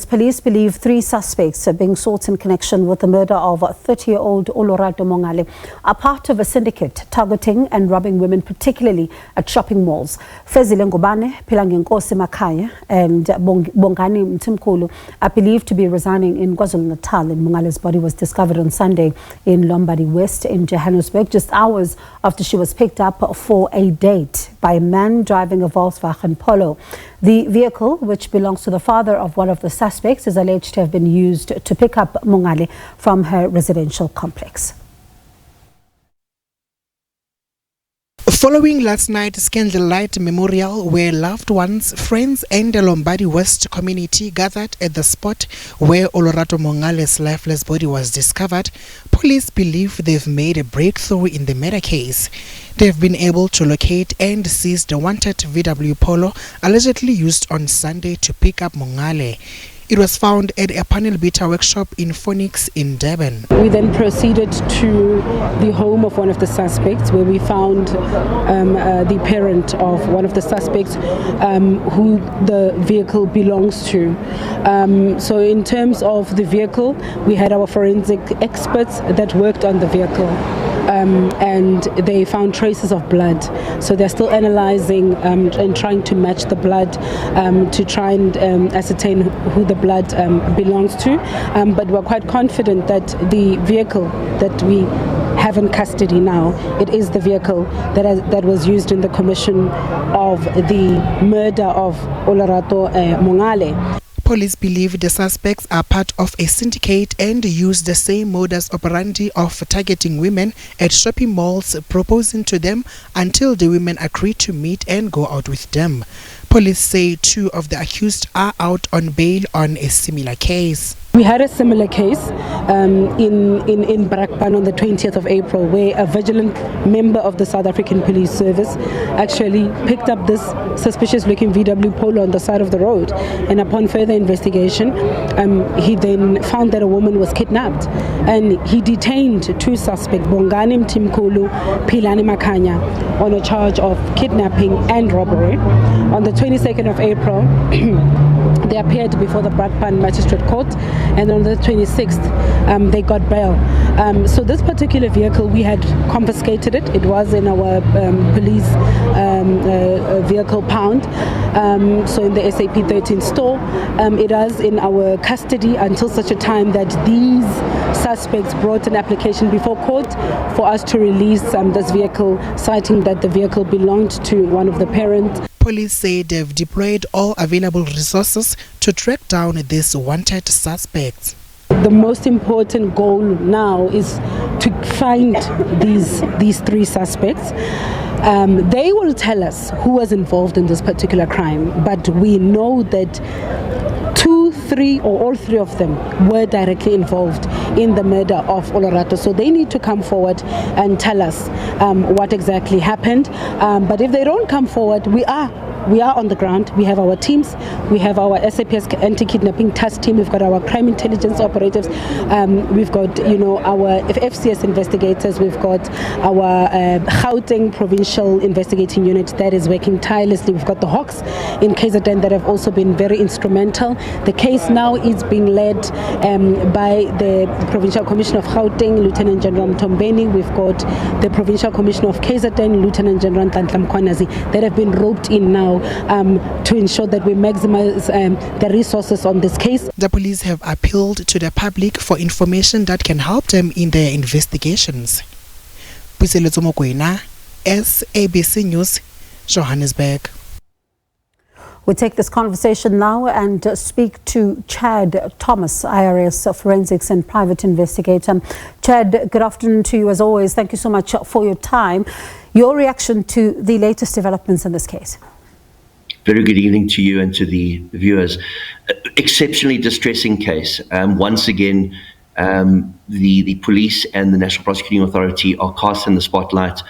police believe 3 suspects are being sought in connection with the murder of 30-year-old Olorato Mongale are part of a syndicate targeting and robbing women, particularly at shopping malls. Fezile Ngubane, Philangenkosi, Makhaya and Bongani, Mthimkhulu are believed to be residing in KwaZulu-Natal, and Mongale's body was discovered on Sunday in Lombardy West in Johannesburg, just hours after she was picked up for a date by a man driving a Volkswagen Polo. The vehicle, which belongs to the father of one of the suspects, is alleged to have been used to pick up Mongale from her residential complex. Following last night's candlelight memorial, where loved ones, friends and the Lombardy West community gathered at the spot where Olorato Mongale's lifeless body was discovered, police believe they've made a breakthrough in the murder case. They've been able to locate and seize the wanted VW Polo allegedly used on Sunday to pick up Mongale. It was found at a panel beater workshop in Phoenix in Durban. We then proceeded to the home of one of the suspects, where we found the parent of one of the suspects who the vehicle belongs to. So in terms of the vehicle, we had our forensic experts that worked on the vehicle. And they found traces of blood. So they're still analyzing and trying to match the blood to try and ascertain who the blood belongs to. But we're quite confident that the vehicle that we have in custody now, it is the vehicle that was used in the commission of the murder of Olorato Mongale. Police believe the suspects are part of a syndicate and use the same modus operandi of targeting women at shopping malls, proposing to them until the women agree to meet and go out with them. Police say 2 of the accused are out on bail on a similar case. We had a similar case in Brakpan on the 20th of April, where a vigilant member of the South African Police Service actually picked up this suspicious-looking VW Polo on the side of the road. And upon further investigation, he then found that a woman was kidnapped. And he detained 2 suspects, Bongani, Mthimkhulu, Makhaya, on a charge of kidnapping and robbery. On the 22nd of April, they appeared before the Brakpan Magistrate Court, and on the 26th they got bail. So this particular vehicle, we had confiscated it. It was in our police vehicle pound, so in the SAP 13 store. It is in our custody until such a time that these suspects brought an application before court for us to release this vehicle, citing that the vehicle belonged to one of the parents. Police say they've deployed all available resources to track down these wanted suspects. The most important goal now is to find these 3 suspects. They will tell us who was involved in this particular crime, but we know that 2, 3 or all 3 of them were directly involved in the murder of Olorato. So they need to come forward and tell us what exactly happened. But if they don't come forward, we are on the ground. We have our teams. We have our SAPS anti-kidnapping task team. We've got our crime intelligence operatives. We've got, our FCS investigators. We've got our Gauteng provincial investigating unit that is working tirelessly. We've got the Hawks in KZN that have also been very instrumental. The case now is being led by the Provincial Commissioner of Gauteng, Lieutenant General Mtombeni. We've got the Provincial Commissioner of KZN, Lieutenant General Mkhwana, that have been roped in now to ensure that we maximize the resources on this case. The police have appealed to the public for information that can help them in their investigations. Fezile Ngubane, SABC News, Johannesburg. We take this conversation now and speak to Chad Thomas, IRS Forensics and Private Investigator. Chad, good afternoon to you as always. Thank you so much for your time. Your reaction to the latest developments in this case? Very good evening to you and to the viewers. Exceptionally distressing case. Once again, the police and the National Prosecuting Authority are cast in the spotlight.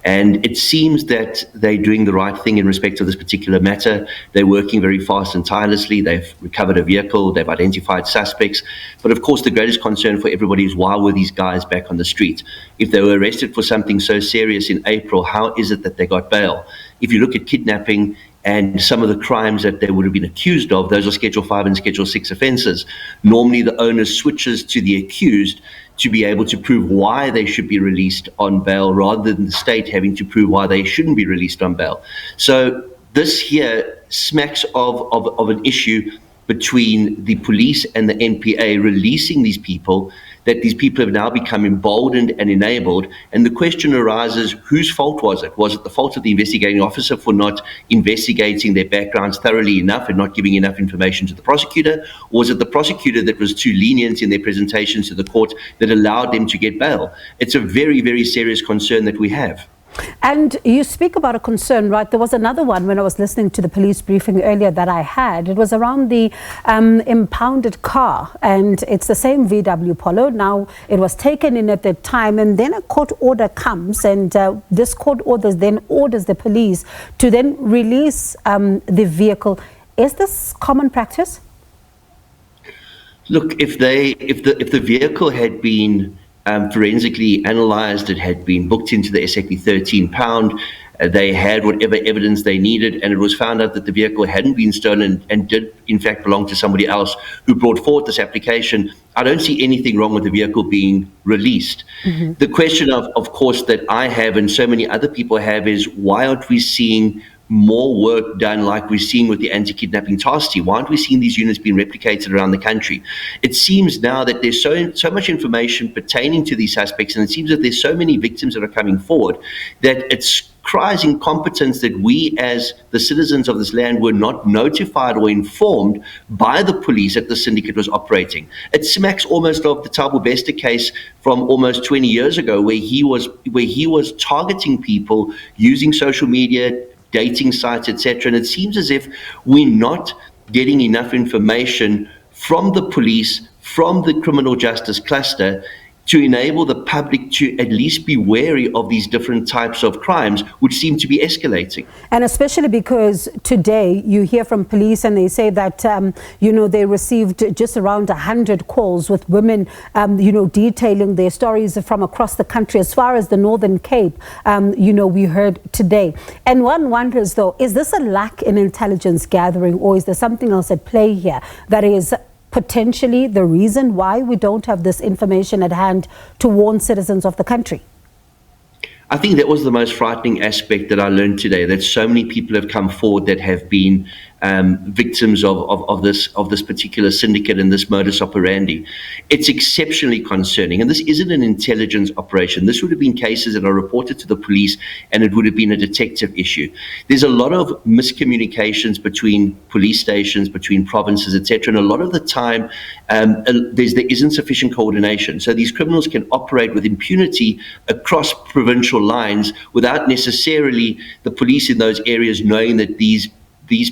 And it seems that they're doing the right thing in respect to this particular matter. They're working very fast and tirelessly. They've recovered a vehicle. They've identified suspects. But of course, the greatest concern for everybody is, why were these guys back on the street? If they were arrested for something so serious in April, how is it that they got bail? If you look at kidnapping, and some of the crimes that they would have been accused of, those are Schedule 5 and Schedule 6 offences. Normally the onus switches to the accused to be able to prove why they should be released on bail, rather than the state having to prove why they shouldn't be released on bail. So this here smacks of an issue between the police and the NPA releasing these people, that these people have now become emboldened and enabled. And the question arises, whose fault was it? Was it the fault of the investigating officer for not investigating their backgrounds thoroughly enough and not giving enough information to the prosecutor? Or was it the prosecutor that was too lenient in their presentations to the court that allowed them to get bail? It's a very, very serious concern that we have. And you speak about a concern, right? There was another one when I was listening to the police briefing earlier that I had. It was around the impounded car, and it's the same VW Polo. Now, it was taken in at the time, and then a court order comes, and this court order then orders the police to then release the vehicle. Is this common practice? Look, if the vehicle had been forensically analysed, it had been booked into the SAP 13 pound, they had whatever evidence they needed, and it was found out that the vehicle hadn't been stolen and did in fact belong to somebody else who brought forward this application, I don't see anything wrong with the vehicle being released. Mm-hmm. The question of course that I have and so many other people have is, why aren't we seeing more work done like we're seeing with the anti-kidnapping task team? Why aren't we seeing these units being replicated around the country? It seems now that there's so much information pertaining to these suspects, and it seems that there's so many victims that are coming forward that it's cries incompetence that we as the citizens of this land were not notified or informed by the police that the syndicate was operating. It smacks almost of the Thabo Bester case from almost 20 years ago, where he was targeting people using social media, dating sites, etc. And it seems as if we're not getting enough information from the police, from the criminal justice cluster, to enable the public to at least be wary of these different types of crimes, which seem to be escalating. And especially because today you hear from police and they say that, they received just around 100 calls with women, detailing their stories from across the country, as far as the Northern Cape, we heard today. And one wonders, though, is this a lack in intelligence gathering, or is there something else at play here that is potentially the reason why we don't have this information at hand to warn citizens of the country? I think that was the most frightening aspect that I learned today, that so many people have come forward that have been victims of this particular syndicate and this modus operandi. It's exceptionally concerning, and this isn't an intelligence operation. This would have been cases that are reported to the police, and it would have been a detective issue. There's a lot of miscommunications between police stations, between provinces, etc., and a lot of the time there isn't sufficient coordination. So these criminals can operate with impunity across provincial lines without necessarily the police in those areas knowing that these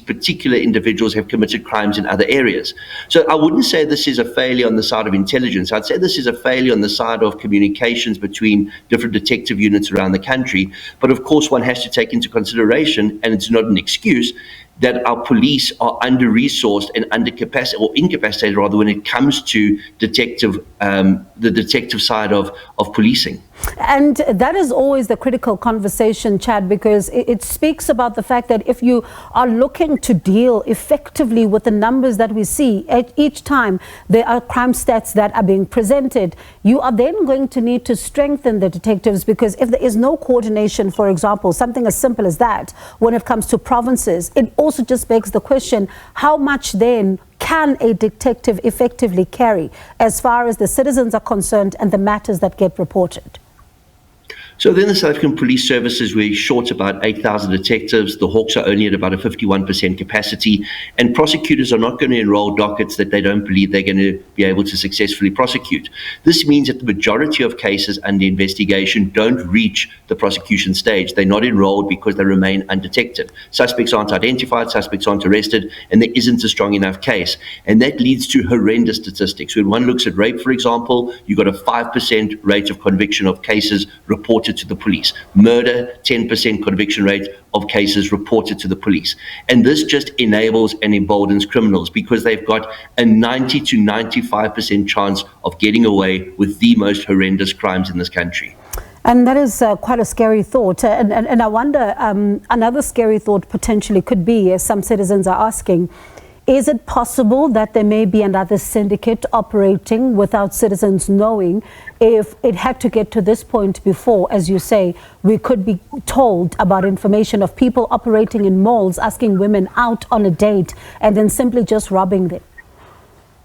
particular individuals have committed crimes in other areas. So I wouldn't say this is a failure on the side of intelligence. I'd say this is a failure on the side of communications between different detective units around the country. But of course, one has to take into consideration, and it's not an excuse, that our police are under-resourced and incapacitated rather when it comes to the detective side of policing. And that is always the critical conversation, Chad, because it speaks about the fact that if you are looking to deal effectively with the numbers that we see each time there are crime stats that are being presented, you are then going to need to strengthen the detectives, because if there is no coordination, for example, something as simple as that, when it comes to provinces, it also just begs the question, how much then can a detective effectively carry as far as the citizens are concerned and the matters that get reported? So then the South African Police Services, we're short about 8,000 detectives. The Hawks are only at about a 51% capacity, and prosecutors are not going to enroll dockets that they don't believe they're going to be able to successfully prosecute. This means that the majority of cases under investigation don't reach the prosecution stage. They're not enrolled because they remain undetected. Suspects aren't identified, suspects aren't arrested, and there isn't a strong enough case. And that leads to horrendous statistics. When one looks at rape, for example, you've got a 5% rate of conviction of cases reported to the police. Murder, 10% conviction rate of cases reported to the police. And this just enables and emboldens criminals, because they've got a 90 to 95% chance of getting away with the most horrendous crimes in this country. And that is quite a scary thought. And I wonder, another scary thought potentially could be, as some citizens are asking, is it possible that there may be another syndicate operating without citizens knowing? If it had to get to this point before, as you say, we could be told about information of people operating in malls, asking women out on a date, and then simply just robbing them.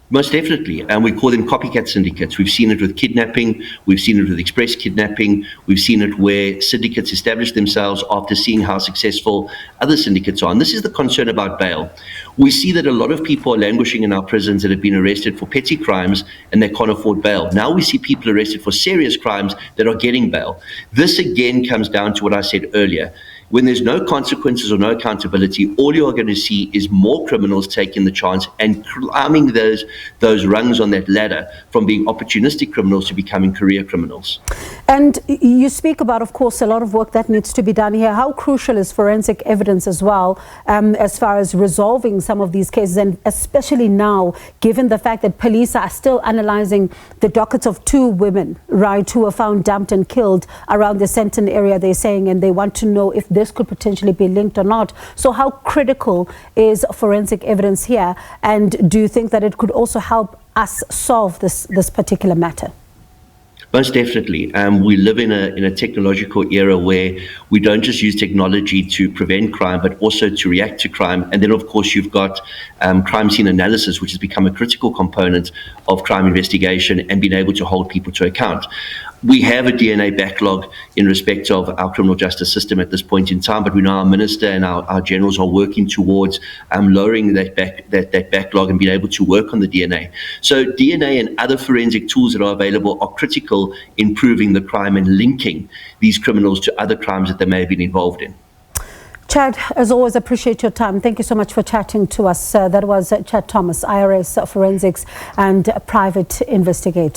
Most definitely, and we call them copycat syndicates. We've seen it with kidnapping, we've seen it with express kidnapping, we've seen it where syndicates establish themselves after seeing how successful other syndicates are. And this is the concern about bail. We see that a lot of people are languishing in our prisons that have been arrested for petty crimes and they can't afford bail. Now we see people arrested for serious crimes that are getting bail. This again comes down to what I said earlier. When there's no consequences or no accountability, all you are going to see is more criminals taking the chance and climbing those rungs on that ladder from being opportunistic criminals to becoming career criminals. And you speak about, of course, a lot of work that needs to be done here. How crucial is forensic evidence as well, as far as resolving some of these cases, and especially now, given the fact that police are still analyzing the dockets of 2 women, right, who were found dumped and killed around the Sandton area, they're saying, and they want to know if this could potentially be linked or not. So how critical is forensic evidence here? And do you think that it could also help us solve this particular matter? Most definitely. We live in a technological era where we don't just use technology to prevent crime, but also to react to crime. And then, of course, you've got crime scene analysis, which has become a critical component of crime investigation and being able to hold people to account. We have a DNA backlog in respect of our criminal justice system at this point in time, but we know our minister and our generals are working towards lowering that backlog and being able to work on the DNA. So DNA and other forensic tools that are available are critical in proving the crime and linking these criminals to other crimes that they may have been involved in. Chad, as always, appreciate your time. Thank you so much for chatting to us. That was Chad Thomas, IRS Forensics and Private Investigator.